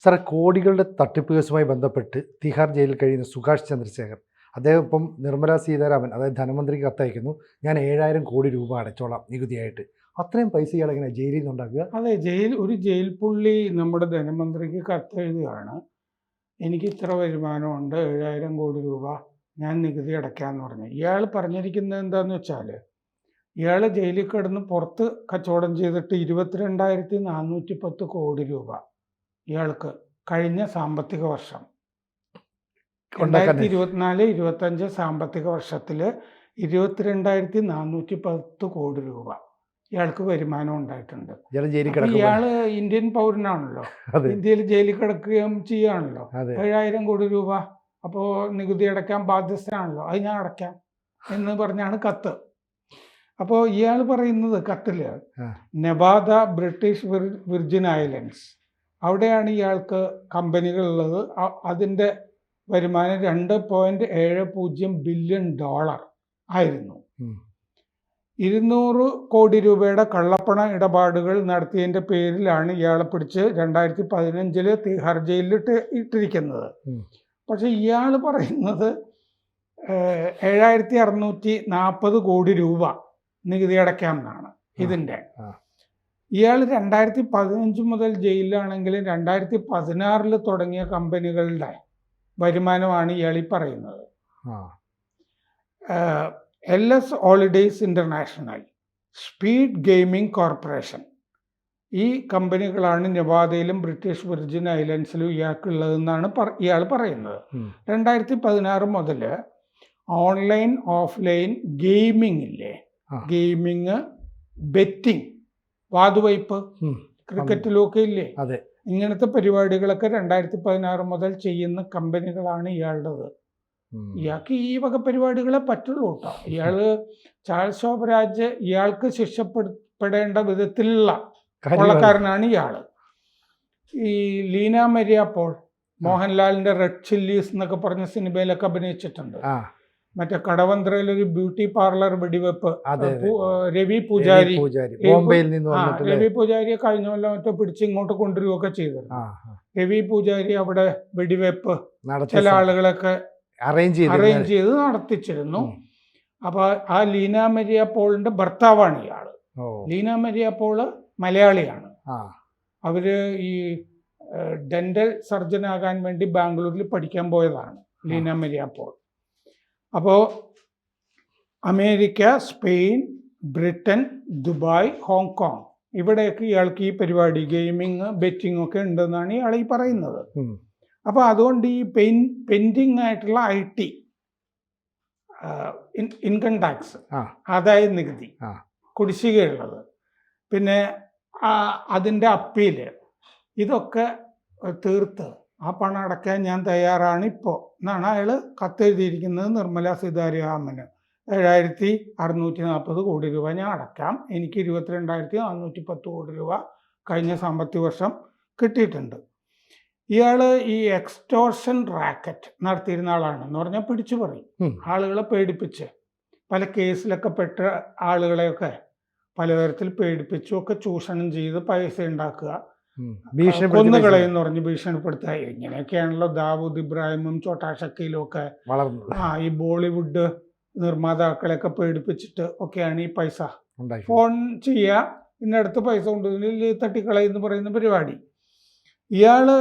സാറേ, കോടികളുടെ തട്ടിപ്പ് കേസുമായി ബന്ധപ്പെട്ട് തിഹാർ ജയിലിൽ കഴിയുന്ന സുഭാഷ് ചന്ദ്രശേഖർ അദ്ദേഹം ഇപ്പം നിർമ്മല സീതാരാമൻ അതായത് ധനമന്ത്രിക്ക് കത്തയക്കുന്നു. ഞാൻ 7000 കോടി രൂപ അടച്ചോളാം നികുതിയായിട്ട്. അത്രയും പൈസ ഇയാൾ എങ്ങനെ ജയിലിൽ നിന്ന് ഉണ്ടാക്കുക? അതെ, ഒരു ജയിൽ പുള്ളി നമ്മുടെ ധനമന്ത്രിക്ക് കത്തെഴുതുകയാണ്. എനിക്ക് ഇത്ര വരുമാനമുണ്ട്, 7000 കോടി രൂപ ഞാൻ നികുതി അടയ്ക്കാമെന്ന് പറഞ്ഞു. ഇയാൾ പറഞ്ഞിരിക്കുന്നത് എന്താണെന്ന് വെച്ചാൽ, ഇയാൾ ജയിലിൽ കിടന്ന് പുറത്ത് കച്ചവടം ചെയ്തിട്ട് 22,410 കോടി രൂപ ഇയാൾക്ക് കഴിഞ്ഞ സാമ്പത്തിക വർഷം 2024-25 സാമ്പത്തിക വർഷത്തിൽ 22,410 കോടി രൂപ ഇയാൾക്ക് വരുമാനം ഉണ്ടായിട്ടുണ്ട്. ഇയാള് ഇന്ത്യൻ പൗരനാണല്ലോ, ഇന്ത്യയിൽ ജയിലിൽ കിടക്കുകയും ചെയ്യുകയാണല്ലോ. 7000 കോടി രൂപ അപ്പോൾ നികുതി അടയ്ക്കാൻ ബാധ്യസ്ഥനാണല്ലോ, അത് ഞാൻ അടയ്ക്കാം എന്ന് പറഞ്ഞാണ് കത്ത്. അപ്പോൾ ഇയാൾ പറയുന്നത് കത്തിൽ നെവാദ ബ്രിട്ടീഷ് വിർജിൻ ഐലൻഡ്സ് അവിടെയാണ് ഇയാൾക്ക് കമ്പനികളുള്ളത്. അതിൻ്റെ വരുമാനം $2.70 ബില്യൺ ആയിരുന്നു. 200 കോടി രൂപയുടെ കള്ളപ്പണ ഇടപാടുകൾ നടത്തിയതിൻ്റെ പേരിലാണ് ഇയാളെ പിടിച്ച് 2015 തിഹാർ ജയിലിൽ ഇട്ടിരിക്കുന്നത്. പക്ഷെ ഇയാൾ പറയുന്നത് 7640 കോടി രൂപ നികുതി അടയ്ക്കാമെന്നാണ് ഇതിൻ്റെ. ഇയാൾ 2015 മുതൽ ജയിലിലാണെങ്കിലും 2016 തുടങ്ങിയ കമ്പനികളുടെ വരുമാനമാണ് ഇയാൾ ഈ പറയുന്നത്. LS holidays international, speed gaming corporation, ഈ കമ്പനികളാണ് നെവാദയിലും ബ്രിട്ടീഷ് വിർജിൻ ഐലൻഡ്സിലും ഇയാൾക്കുള്ളതെന്നാണ് ഇയാൾ പറയുന്നത്. 2016 മുതൽ ഓൺലൈൻ ഓഫ്ലൈൻ ഗെയിമിംഗ് ഇല്ലേ, ഗെയിമിങ്, ബെറ്റിംഗ്, വാതുവയ്പ്, ക്രിക്കറ്റിലൊക്കെ ഇല്ലേ, ഇങ്ങനത്തെ പരിപാടികളൊക്കെ 2016 മുതൽ ചെയ്യുന്ന കമ്പനികളാണ് ഇയാളുടേത്. ഇയാൾക്ക് ഈ വക പരിപാടികളെ പറ്റുള്ളൂ കേട്ടോ. ചാൾസ് ശോഭരാജ് ഇയാൾക്ക് ശിക്ഷപ്പെടേണ്ട വിധത്തിലുള്ള കൊള്ളക്കാരനാണ് ഇയാള്. ഈ ലീന മരിയ പോൾ മോഹൻലാലിന്റെ റെഡ് ചില്ലീസ് എന്നൊക്കെ പറഞ്ഞ സിനിമയിലൊക്കെ അഭിനയിച്ചിട്ടുണ്ട്. മറ്റേ കടവന്ത്രയിലൊരു ബ്യൂട്ടി പാർലർ വെടിവെപ്പ് രവി പൂജാരിയെ കഴിഞ്ഞ കൊല്ലം മറ്റോ പിടിച്ച് ഇങ്ങോട്ട് കൊണ്ടുവരികയൊക്കെ ചെയ്തിരുന്നു. രവി പൂജാരി അവിടെ വെടിവെപ്പ് ചില ആളുകളൊക്കെ അറേഞ്ച് ചെയ്ത് നടത്തിച്ചിരുന്നു. അപ്പൊ ആ ലീന മരിയ പോളിന്റെ ഭർത്താവാണ് ഇയാള്. ലീന മരിയ പോള് മലയാളിയാണ്. അവര് ഈ ഡെന്റൽ സർജൻ ആകാൻ വേണ്ടി ബാംഗ്ലൂരിൽ പഠിക്കാൻ പോയതാണ് ലീന മരിയ പോൾ. അപ്പോൾ America, Spain, Britain, Dubai, Hong Kong ഇവിടെയൊക്കെ ഇയാൾക്ക് ഈ പരിപാടി ഗെയിമിങ്, ബെറ്റിംഗ് ഒക്കെ ഉണ്ടെന്നാണ് ഇയാൾ ഈ പറയുന്നത്. അപ്പോൾ അതുകൊണ്ട് ഈ പെൻഡിങ് ആയിട്ടുള്ള IT, ഇൻകം ടാക്സ്, ആദായ നികുതി, കുടിശ്ശികയുള്ളത്, പിന്നെ അതിൻ്റെ അപ്പീല്, ഇതൊക്കെ തീർത്ത് ആ പണം അടയ്ക്കാൻ ഞാൻ തയ്യാറാണ് ഇപ്പോൾ എന്നാണ് അയാൾ കത്തെഴുതിയിരിക്കുന്നത് നിർമ്മല സീതാരാമന്. 7640 കോടി രൂപ ഞാൻ അടയ്ക്കാം, എനിക്ക് 22,410 കോടി രൂപ കഴിഞ്ഞ സാമ്പത്തിക വർഷം കിട്ടിയിട്ടുണ്ട്. ഇയാൾ ഈ എക്സ്റ്റോർഷൻ റാക്കറ്റ് നടത്തിയിരുന്ന ആളാണെന്ന് പറഞ്ഞാൽ പിടിച്ചു പറയും, ആളുകളെ പേടിപ്പിച്ച് പല കേസിലൊക്കെ പെട്ട ആളുകളെയൊക്കെ പലതരത്തിൽ പേടിപ്പിച്ചുമൊക്കെ ചൂഷണം ചെയ്ത് പൈസ ഉണ്ടാക്കുക, കൊന്നുകളയെന്ന് പറഞ്ഞ് ഭീഷണിപ്പെടുത്തുക. ഇങ്ങനെയൊക്കെയാണല്ലോ ദാവൂദ് ഇബ്രാഹിമും ചോട്ടാ ഷക്കീലും ഒക്കെ ഈ ബോളിവുഡ് നിർമ്മാതാക്കളെയൊക്കെ പേടിപ്പിച്ചിട്ട് ഒക്കെയാണ് ഈ പൈസ ഫോൺ ചെയ്യുക, ഇന്നടുത്ത് പൈസ കൊണ്ടുവന്നില്ല തട്ടിക്കളയെന്ന് പറയുന്ന പരിപാടി. ഇയാള്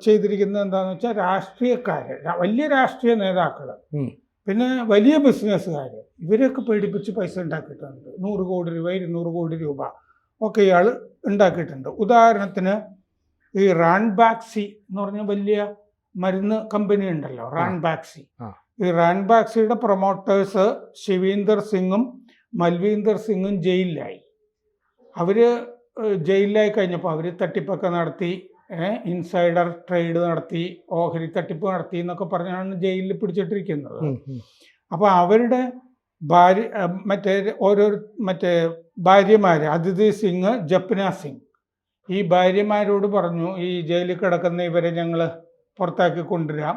ചെയ്തിരിക്കുന്നത് എന്താണെന്ന് വെച്ചാൽ രാഷ്ട്രീയക്കാര്, വലിയ രാഷ്ട്രീയ നേതാക്കള്, പിന്നെ വലിയ ബിസിനസ്സുകാർ, ഇവരെയൊക്കെ പേടിപ്പിച്ച് പൈസ ഉണ്ടാക്കിയിട്ടുണ്ട്. 100 കോടി രൂപ 200 കോടി രൂപ ഒക്കെ ഇയാൾ ഉണ്ടാക്കിയിട്ടുണ്ട്. ഉദാഹരണത്തിന് ഈ റാൻബാക്സി എന്ന് പറഞ്ഞ വലിയ മരുന്ന് കമ്പനി ഉണ്ടല്ലോ, റാൻബാക്സി. ഈ റാൻബാക്സിയുടെ പ്രൊമോട്ടേഴ്സ് ശിവീന്ദർ സിംഗും മൽവീന്ദർ സിംഗും ജയിലിലായി. അവര് ജയിലിലായി കഴിഞ്ഞപ്പോൾ അവർ തട്ടിപ്പൊക്കെ നടത്തി, ഇൻസൈഡർ ട്രേഡ് നടത്തി, ഓഹരി തട്ടിപ്പ് നടത്തി എന്നൊക്കെ പറഞ്ഞാണ് ജയിലിൽ പിടിച്ചിട്ടിരിക്കുന്നത്. അപ്പോൾ അവരുടെ ഭാര്യമാര് അതിഥി സിംഗ്, ജപ്ന സിംഗ്, ഈ ഭാര്യമാരോട് പറഞ്ഞു, ഈ ജയിലിൽ കിടക്കുന്ന ഇവരെ ഞങ്ങൾ പുറത്താക്കി കൊണ്ടുവരാം,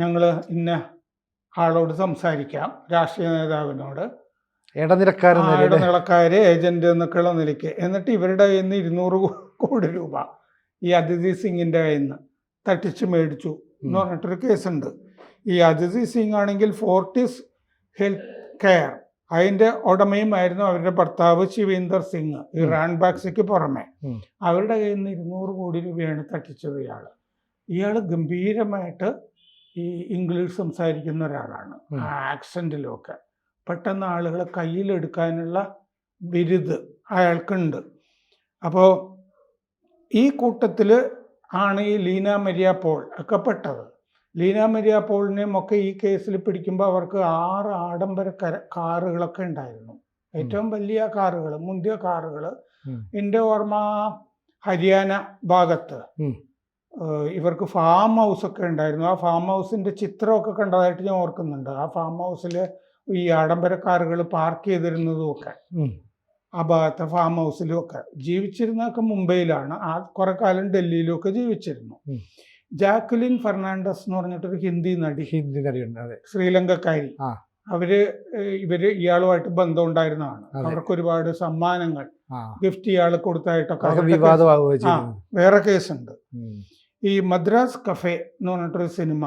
ഞങ്ങൾ ഇന്ന ആളോട് സംസാരിക്കാം, രാഷ്ട്രീയ നേതാവിനോട്, ഇടനിലക്കാര്, ഏജന്റ് എന്നൊക്കെയുള്ള നിലയ്ക്ക്. എന്നിട്ട് ഇവരുടെ കയ്യിൽ നിന്ന് 200 കോടി രൂപ ഈ അതിഥി സിംഗിൻ്റെ കയ്യിൽ നിന്ന് തട്ടിച്ച് മേടിച്ചു എന്ന് പറഞ്ഞിട്ടൊരു കേസുണ്ട്. ഈ അതിഥി സിംഗ് ആണെങ്കിൽ ഫോർട്ടിസ് ഹെൽത്ത് കെയർ അതിൻ്റെ ഉടമയുമായിരുന്നു അവരുടെ ഭർത്താവ് ശിവീന്ദർ സിംഗ്. ഈ റാൻ ബാക്സിക്ക് പുറമെ അവരുടെ കയ്യിൽ നിന്ന് 200 കോടി രൂപയാണ് തട്ടിച്ചത് ഇയാൾ ഗംഭീരമായിട്ട് ഈ ഇംഗ്ലീഷ് സംസാരിക്കുന്ന ഒരാളാണ്. ആ ആക്സെൻറ്റിലൊക്കെ പെട്ടെന്ന് ആളുകളെ കയ്യിലെടുക്കാനുള്ള ബിരുദ് അയാൾക്കുണ്ട്. അപ്പോൾ ഈ കൂട്ടത്തിൽ ആണ് ഈ ലീന മരിയ പോൾ ഒക്കെ പെട്ടത്. ലീന മരിയ പോളിനെയും ഒക്കെ ഈ കേസിൽ പിടിക്കുമ്പോൾ അവർക്ക് 6 ആഡംബര കാറുകളൊക്കെ ഉണ്ടായിരുന്നു. ഏറ്റവും വലിയ കാറുകൾ, മുന്തിയ കാറുകൾ. എൻ്റെ ഓർമ്മ ഹരിയാന ഭാഗത്ത് ഇവർക്ക് ഫാം ഹൗസ് ഒക്കെ ഉണ്ടായിരുന്നു. ആ ഫാം ഹൗസിൻ്റെ ചിത്രമൊക്കെ കണ്ടതായിട്ട് ഞാൻ ഓർക്കുന്നുണ്ട്. ആ ഫാം ഹൗസിൽ ഈ ആഡംബര കാറുകൾ പാർക്ക് ചെയ്തിരുന്നതും ഒക്കെ ആ ഭാഗത്തെ ഫാം ഹൗസിലും ഒക്കെ. ജീവിച്ചിരുന്നതൊക്കെ മുംബൈയിലാണ്. ആ കുറെ കാലം ഡൽഹിയിലും ഒക്കെ ജീവിച്ചിരുന്നു. ജാക്വലിൻ ഫെർണാണ്ടസ് എന്ന് പറഞ്ഞിട്ടൊരു ഹിന്ദി നടിയുണ്ട്, ശ്രീലങ്കക്കാരി. ഇവര് ഇയാളുമായിട്ട് ബന്ധം ഉണ്ടായിരുന്നതാണ്. അവർക്ക് ഒരുപാട് സമ്മാനങ്ങൾ ഗിഫ്റ്റ് ഇയാൾ കൊടുത്തായിട്ടൊക്കെ വേറെ കേസുണ്ട്. ഈ മദ്രാസ് കഫേ എന്ന് പറഞ്ഞിട്ടൊരു സിനിമ,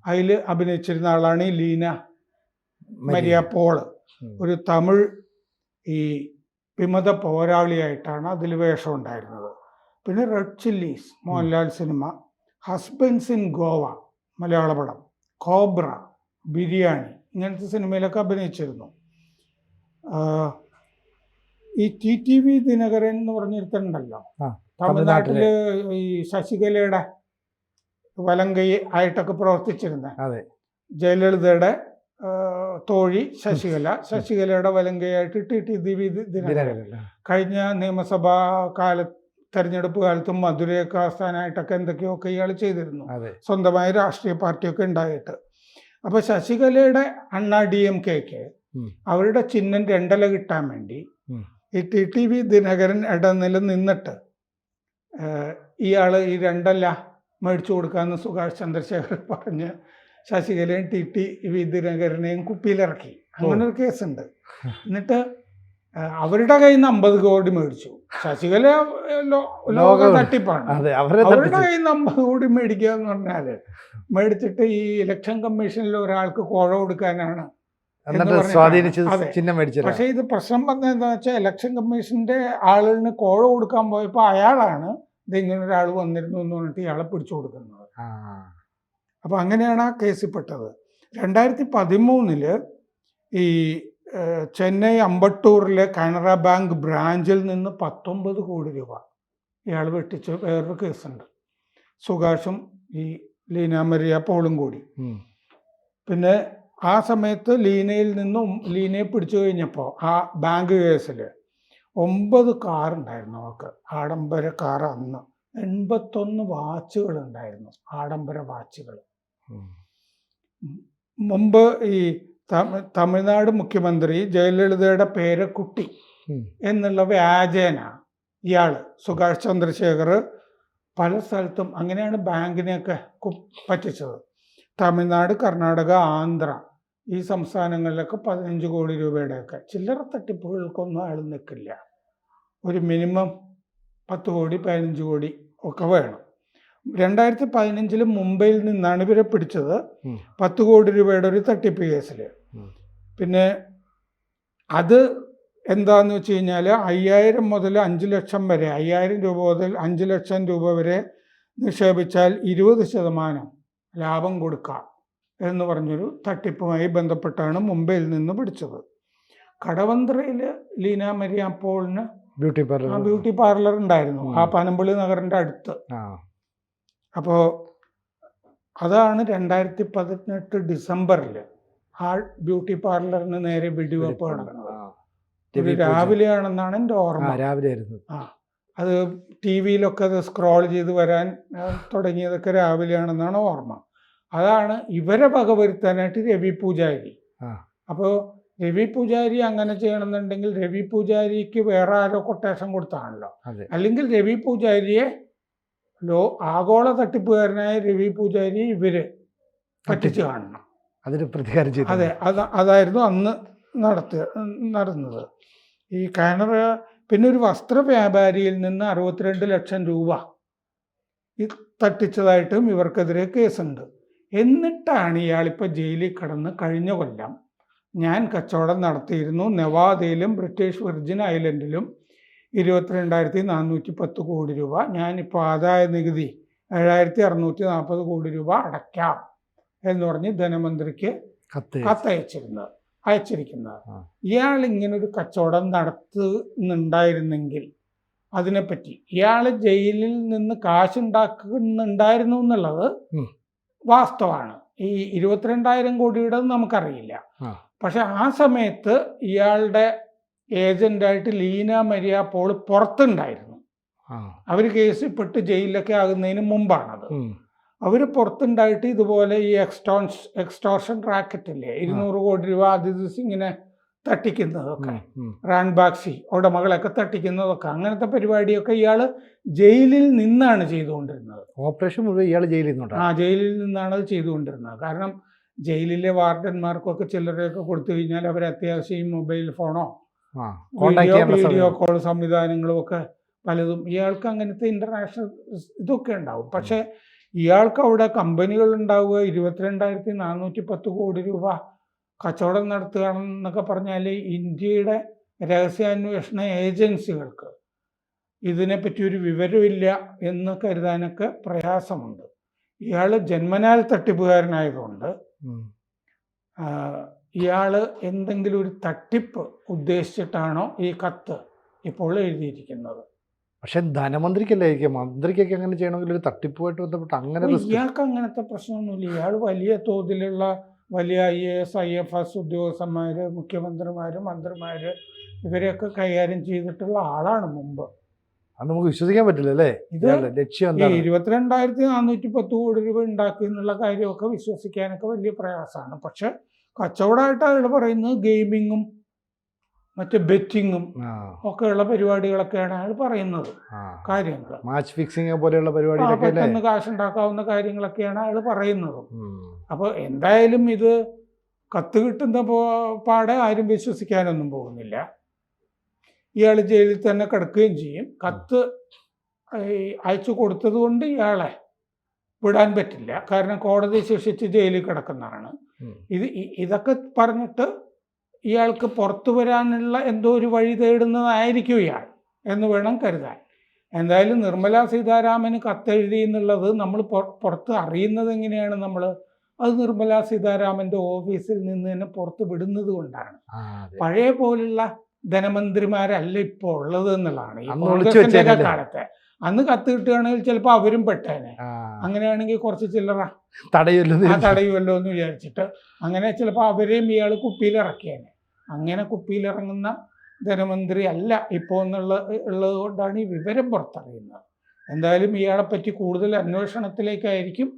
അതിൽ അഭിനയിച്ചിരുന്ന ആളാണ് ഈ ലീന മരിയ പോള്. ഒരു തമിഴ് ഈ വിമത പോരാളിയായിട്ടാണ് അതിൽ വേഷം ഉണ്ടായിരുന്നത്. പിന്നെ Red Chillies Mohanlal cinema, Husbands in Goa മലയാള പടം, കോബ്ര, ബിരിയാണി, ഇങ്ങനത്തെ സിനിമയിലൊക്കെ അഭിനയിച്ചിരുന്നു. ഈ TTV ദിനകരൻ എന്ന് പറഞ്ഞിരുത്തുണ്ടല്ലോ, തമിഴ്നാട്ടില് ഈ ശശികലയുടെ വലങ്കൈ ആയിട്ടൊക്കെ പ്രവർത്തിച്ചിരുന്ന, ജയലളിതയുടെ തോഴി ശശികലയുടെ വലങ്കയായിട്ട് TTV ദിനകരൻ. കഴിഞ്ഞ നിയമസഭാ തെരഞ്ഞെടുപ്പ് കാലത്തും മധുരയൊക്കെ ആസ്ഥാനമായിട്ടൊക്കെ എന്തൊക്കെയൊക്കെ ഇയാൾ ചെയ്തിരുന്നു, സ്വന്തമായ രാഷ്ട്രീയ പാർട്ടിയൊക്കെ ഉണ്ടായിട്ട്. അപ്പോൾ ശശികലയുടെ അണ്ണാ DMKക്ക് അവരുടെ ചിഹ്നം 2 ഇല കിട്ടാൻ വേണ്ടി ഈ TTV ദിനകരൻ ഇടനില നിന്നിട്ട് ഇയാൾ ഈ 2 ഇല മേടിച്ചു കൊടുക്കാമെന്ന് സുഭാഷ് ചന്ദ്രശേഖർ പറഞ്ഞ് ശശികലയും TTV ദിനകരനെയും കുപ്പിയിലിറക്കി. അങ്ങനൊരു കേസുണ്ട്. എന്നിട്ട് അവരുടെ കയ്യിൽ നിന്ന് 50 കോടി മേടിച്ചു. ശശികല ലോക തട്ടിപ്പാണ്. അവരുടെ കയ്യിൽ നിന്ന് 50 കോടി മേടിക്കുക എന്ന് പറഞ്ഞാൽ മേടിച്ചിട്ട് ഈ ഇലക്ഷൻ കമ്മീഷനിൽ ഒരാൾക്ക് കോഴ കൊടുക്കാനാണ്. പക്ഷെ ഇത് പ്രശ്നം വന്നത് എന്താണെന്ന് വെച്ചാൽ ഇലക്ഷൻ കമ്മീഷന്റെ ആളുകളിന് കോഴ കൊടുക്കാൻ പോയപ്പോൾ അയാളാണ് ഇതിങ്ങനെ ഒരാൾ വന്നിരുന്നു എന്ന് പറഞ്ഞിട്ട് ഇയാളെ പിടിച്ചു കൊടുക്കുന്നത്. അപ്പോൾ അങ്ങനെയാണ് ആ കേസിൽപ്പെട്ടത്. 2013 ഈ ചെന്നൈ അമ്പട്ടൂരിലെ കാനറ ബാങ്ക് ബ്രാഞ്ചിൽ നിന്ന് 19 കോടി രൂപ ഇയാൾ വെട്ടിച്ച് വേറൊരു കേസുണ്ട്. സുഭാഷും ഈ ലീന മരിയ പോളും കൂടി. പിന്നെ ആ സമയത്ത് ലീനയെ പിടിച്ചു കഴിഞ്ഞപ്പോൾ ആ ബാങ്ക് കേസിൽ 9 കാറുണ്ടായിരുന്നു അവർക്ക്, ആഡംബര കാർ. അന്ന് 81 വാച്ചുകൾ ഉണ്ടായിരുന്നു, ആഡംബര വാച്ചുകൾ. മുമ്പ് ഈ തമിഴ്നാട് മുഖ്യമന്ത്രി ജയലളിതയുടെ പേരക്കുട്ടി എന്നുള്ള വ്യാജേന ഇയാള് സുഭാഷ് ചന്ദ്രശേഖർ പല സ്ഥലത്തും അങ്ങനെയാണ് ബാങ്കിനെയൊക്കെ പറ്റിച്ചത്. തമിഴ്നാട്, കർണാടക, ആന്ധ്ര ഈ സംസ്ഥാനങ്ങളിലൊക്കെ 15 കോടി രൂപയുടെയൊക്കെ ചില്ലറ തട്ടിപ്പുകൾക്കൊന്നും അയാൾ നിൽക്കില്ല. ഒരു മിനിമം 10 കോടി 15 കോടി ഒക്കെ വേണം. 2015 മുംബൈയിൽ നിന്നാണ് ഇവരെ പിടിച്ചത് 10 കോടി രൂപയുടെ ഒരു തട്ടിപ്പ് കേസിൽ. പിന്നെ അത് എന്താന്ന് വെച്ച് കഴിഞ്ഞാൽ 5000 മുതൽ 5 ലക്ഷം വരെ, 5000 രൂപ മുതൽ 5 ലക്ഷം രൂപ വരെ നിക്ഷേപിച്ചാൽ 20% ലാഭം കൊടുക്കാം എന്ന് പറഞ്ഞൊരു തട്ടിപ്പുമായി ബന്ധപ്പെട്ടാണ് മുംബൈയിൽ നിന്ന് പിടിച്ചത്. കടവന്ത്രയിൽ ലീന മരിയ പോളിന് ബ്യൂട്ടി പാർലർ ഉണ്ടായിരുന്നു, ആ പനമ്പള്ളി നഗറിൻ്റെ അടുത്ത്. അപ്പോൾ അതാണ് 2018 ഡിസംബറിൽ ആ ബ്യൂട്ടി പാർലറിന് നേരെ വെടിവെപ്പ് നടന്നത്. ഒരു രാവിലെയാണെന്നാണ് എൻ്റെ ഓർമ്മ. അത് TV-യിലൊക്കെ അത് സ്ക്രോൾ ചെയ്ത് വരാൻ തുടങ്ങിയതൊക്കെ രാവിലെയാണെന്നാണ് ഓർമ്മ. അതാണ് ഇവരെ വകവരുത്താനായിട്ട് രവി പൂജാരി. അപ്പോൾ രവി പൂജാരി അങ്ങനെ ചെയ്യണമെന്നുണ്ടെങ്കിൽ രവി പൂജാരിക്ക് വേറെ ആരോ കൊട്ടേഷൻ കൊടുത്താണല്ലോ. അല്ലെങ്കിൽ രവി പൂജാരിയെ ആഗോള തട്ടിപ്പുകാരനായ രവി പൂജാരി ഇവര് പറ്റിച്ചു കാണണം. അതെ, അതായിരുന്നു അന്ന് നടന്നത്. ഈ കാനറ പിന്നെ ഒരു വസ്ത്ര വ്യാപാരിയിൽ നിന്ന് 62 ലക്ഷം രൂപ തട്ടിച്ചതായിട്ടും ഇവർക്കെതിരെ കേസുണ്ട്. എന്നിട്ടാണ് ഇയാളിപ്പോൾ ജയിലിൽ കിടന്ന് കഴിഞ്ഞ കൊല്ലം ഞാൻ കച്ചവടം നടത്തിയിരുന്നു നെവാദയിലും ബ്രിട്ടീഷ് വിർജിൻ ഐലൻഡിലും 22,410 കോടി രൂപ, ഞാനിപ്പോൾ ആദായ നികുതി 7,640 കോടി രൂപ അടയ്ക്കാം എന്ന് പറഞ്ഞ് ധനമന്ത്രിക്ക് അയച്ചിരിക്കുന്നത്. ഇയാൾ ഇങ്ങനൊരു കച്ചവടം നടത്തുന്നുണ്ടായിരുന്നെങ്കിൽ അതിനെപ്പറ്റി ഇയാൾ ജയിലിൽ നിന്ന് കാശുണ്ടാക്കുന്നുണ്ടായിരുന്നു എന്നുള്ളത് വാസ്തവമാണ്. ഈ 22,000 കോടിയുടെ നമുക്കറിയില്ല. പക്ഷെ ആ സമയത്ത് ഇയാളുടെ ഏജന്റായിട്ട് ലീന മരിയ പോൾ പുറത്തുണ്ടായിരുന്നു. അവർ കേസിൽപ്പെട്ട് ജയിലിലൊക്കെ ആകുന്നതിന് മുമ്പാണത്. അവർ പുറത്തുണ്ടായിട്ട് ഇതുപോലെ ഈ എക്സ്റ്റോർഷൻ റാക്കറ്റില്ലേ 200 കോടി രൂപ അതിഥി സിംഗിനെ തട്ടിക്കുന്നതൊക്കെ, റാൻബാക്സി ഉടമകളൊക്കെ തട്ടിക്കുന്നതൊക്കെ, അങ്ങനത്തെ പരിപാടിയൊക്കെ ഇയാൾ ജയിലിൽ നിന്നാണ് ചെയ്തുകൊണ്ടിരുന്നത്. ഓപ്പറേഷൻ മുഴുവൻ ഇയാൾ ജയിലിൽ നിന്നുണ്ട്. ജയിലിൽ നിന്നാണ് അത് ചെയ്തുകൊണ്ടിരുന്നത്. കാരണം ജയിലിലെ വാർഡന്മാർക്കൊക്കെ ചില്ലറയൊക്കെ കൊടുത്തു കഴിഞ്ഞാൽ അവർ അത്യാവശ്യം മൊബൈൽ ഫോണോ വീഡിയോ കോൾ സംവിധാനങ്ങളും ഒക്കെ പലതും ഇയാൾക്ക് അങ്ങനത്തെ ഇന്റർനാഷണൽ ഇതൊക്കെ ഉണ്ടാവും. പക്ഷെ ഇയാൾക്ക് അവിടെ കമ്പനികൾ ഉണ്ടാവുക 22,410 കോടി രൂപ കച്ചവടം നടത്തുകയാണെന്നൊക്കെ പറഞ്ഞാൽ ഇന്ത്യയുടെ രഹസ്യാന്വേഷണ ഏജൻസികൾക്ക് ഇതിനെപ്പറ്റി ഒരു വിവരമില്ല എന്ന് കരുതാനൊക്കെ പ്രയാസമുണ്ട്. ഇയാൾ ജന്മനാൽ തട്ടിപ്പുകാരനായതുകൊണ്ട് ഇയാൾ എന്തെങ്കിലും ഒരു തട്ടിപ്പ് ഉദ്ദേശിച്ചിട്ടാണോ ഈ കത്ത് ഇപ്പോൾ എഴുതിയിരിക്കുന്നത്? പക്ഷെ ധനമന്ത്രിക്കല്ലേ, മന്ത്രിക്കൊക്കെ അങ്ങനെ ചെയ്യണമെങ്കിൽ ഒരു തട്ടിപ്പുമായിട്ട് ബന്ധപ്പെട്ട് അങ്ങനെ ഇയാൾക്ക് അങ്ങനത്തെ പ്രശ്നമൊന്നുമില്ല. ഇയാൾ വലിയ തോതിലുള്ള വലിയ IAS IFS ഉദ്യോഗസ്ഥന്മാർ, മുഖ്യമന്ത്രിമാർ, മന്ത്രിമാർ ഇവരെയൊക്കെ കൈകാര്യം ചെയ്തിട്ടുള്ള ആളാണ് മുമ്പ്. അത് നമുക്ക് വിശ്വസിക്കാൻ പറ്റില്ല അല്ലേ? ഇത് 22,410 കോടി രൂപ ഉണ്ടാക്കി എന്നുള്ള കാര്യമൊക്കെ വിശ്വസിക്കാനൊക്കെ വലിയ പ്രയാസമാണ്. പക്ഷെ കച്ചവടമായിട്ട് അയാൾ പറയുന്നത് ഗെയിമിങ്ങും മറ്റേ ബെറ്റിങ്ങും ഒക്കെയുള്ള പരിപാടികളൊക്കെയാണ് അയാൾ പറയുന്നത്. കാര്യങ്ങൾ മാച്ച് ഫിക്സിംഗ് പോലെയുള്ള പരിപാടികളൊക്കെ പെട്ടെന്ന് കാശുണ്ടാക്കാവുന്ന കാര്യങ്ങളൊക്കെയാണ് അയാൾ പറയുന്നത്. അപ്പോൾ എന്തായാലും ഇത് കത്ത് കിട്ടുന്ന പാടെ ആരും വിശ്വസിക്കാനൊന്നും പോകുന്നില്ല. ഇയാൾ ജയിലിൽ തന്നെ കിടക്കുകയും ചെയ്യും. കത്ത് അയച്ചു കൊടുത്തത് കൊണ്ട് ഇയാളെ വിടാൻ പറ്റില്ല. കാരണം കോടതി ശിക്ഷിച്ച് ജയിലിൽ കിടക്കുന്നതാണ്. ഇതൊക്കെ പറഞ്ഞിട്ട് ഇയാൾക്ക് പുറത്തു വരാനുള്ള എന്തോ ഒരു വഴി തേടുന്നതായിരിക്കും ഇയാൾ എന്ന് വേണം കരുതാൻ. എന്തായാലും നിർമ്മല സീതാരാമന് കത്തെഴുതി എന്നുള്ളത് നമ്മൾ പുറത്ത് അറിയുന്നത് എങ്ങനെയാണ്? അത് നിർമ്മല സീതാരാമൻ്റെ ഓഫീസിൽ നിന്ന് തന്നെ പുറത്ത് വിടുന്നത് കൊണ്ടാണ്. പഴയ പോലുള്ള ധനമന്ത്രിമാരല്ല ഇപ്പോൾ ഉള്ളത് എന്നുള്ളതാണ്. ഈ കോൺഗ്രസിന്റെ കാലത്തെ അന്ന് കത്ത് കിട്ടുകയാണെങ്കിൽ ചിലപ്പോൾ അവരും പെട്ടേനെ. അങ്ങനെയാണെങ്കിൽ കുറച്ച് ചില്ലറ തടയുമല്ലോ എന്ന് വിചാരിച്ചിട്ട് അങ്ങനെ ചിലപ്പോൾ അവരെയും ഇയാൾ കുപ്പിയിലിറക്കിയേനെ. അങ്ങനെ കുപ്പിയിലിറങ്ങുന്ന ധനമന്ത്രി അല്ല ഇപ്പോൾ ഉള്ളത് കൊണ്ടാണ് ഈ വിവരം പുറത്തറിയുന്നത്. എന്തായാലും ഇയാളെപ്പറ്റി കൂടുതൽ അന്വേഷണത്തിലേക്കായിരിക്കും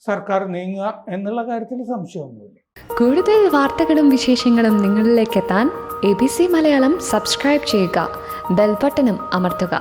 സർക്കാർ നീങ്ങുക എന്നുള്ള കാര്യത്തിൽ സംശയമൊന്നുമില്ല. കൂടുതൽ വാർത്തകളും വിശേഷങ്ങളും നിങ്ങളിലേക്ക് എത്താൻ ABC മലയാളം സബ്സ്ക്രൈബ് ചെയ്യുക, ബെൽബട്ടനും അമർത്തുക.